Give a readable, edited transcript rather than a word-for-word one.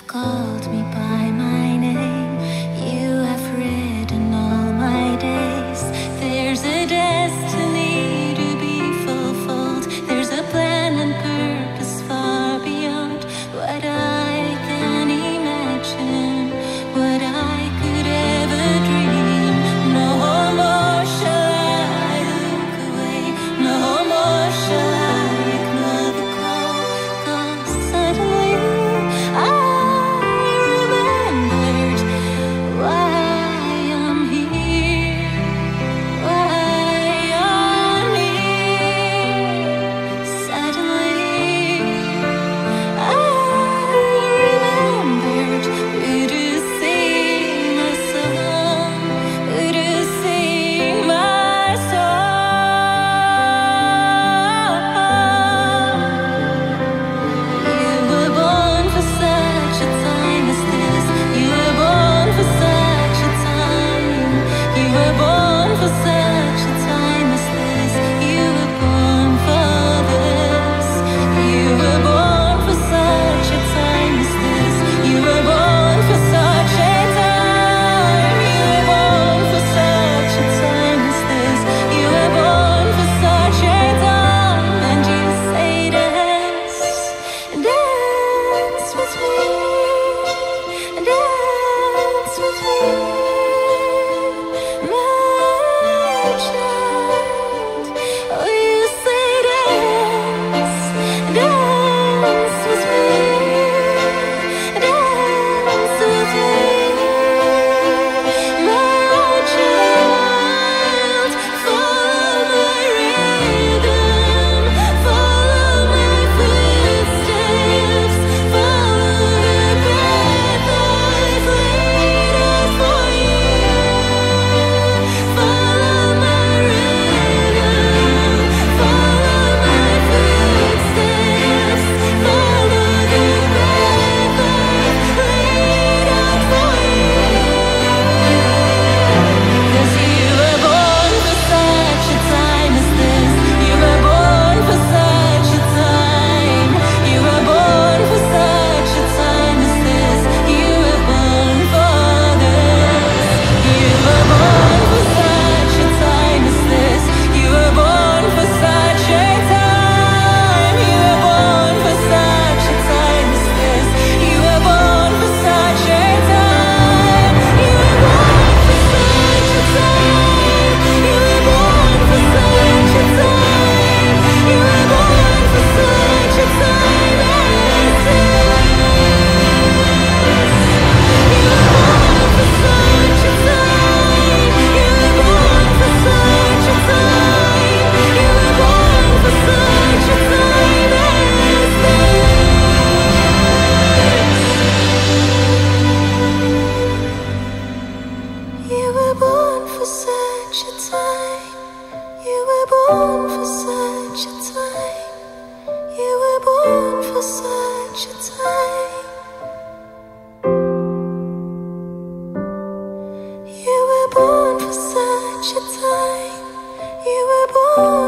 called me by my name. You have written all my days. There's a destiny to be fulfilled. There's a plan and purpose far beyond what I can imagine, what I could ever dream. No more shall I look away. No more shall I ignore the call. 'Cause suddenly I remembered why I'm here, why I'm here. Suddenly I remembered who to sing my song, who to sing my song. You were born for such a time as this. You were born for such a time. You were born for such a time as this. You were born for this. You were born for such a time as this. You were born for such a time. You were born for such a time as this. You were born for such a time. And you say dance, dance with me, dance with me, my child. Oh, you say dance, dance with me, dance with me, my child. Follow my rhythm, follow my footsteps, follow the path I've laid out for you. Follow my rhythm, follow my footsteps, follow the path I've laid out for you. 'Cause you were born for such a time as this. You were born for such a time. You were born for such a time as this. You were born for this. You were born for such a time as this. You were born for such a time. You were born for such a time as this. You were born for such a time. You were born for such a time. You were born for such a time. You were born for such a time as this. You were born for such a time. You were born for such a time. You were born for such a time as this. You were born for such a time. You were born for such a time. You were born for such a time. You were born for such a time. You were born.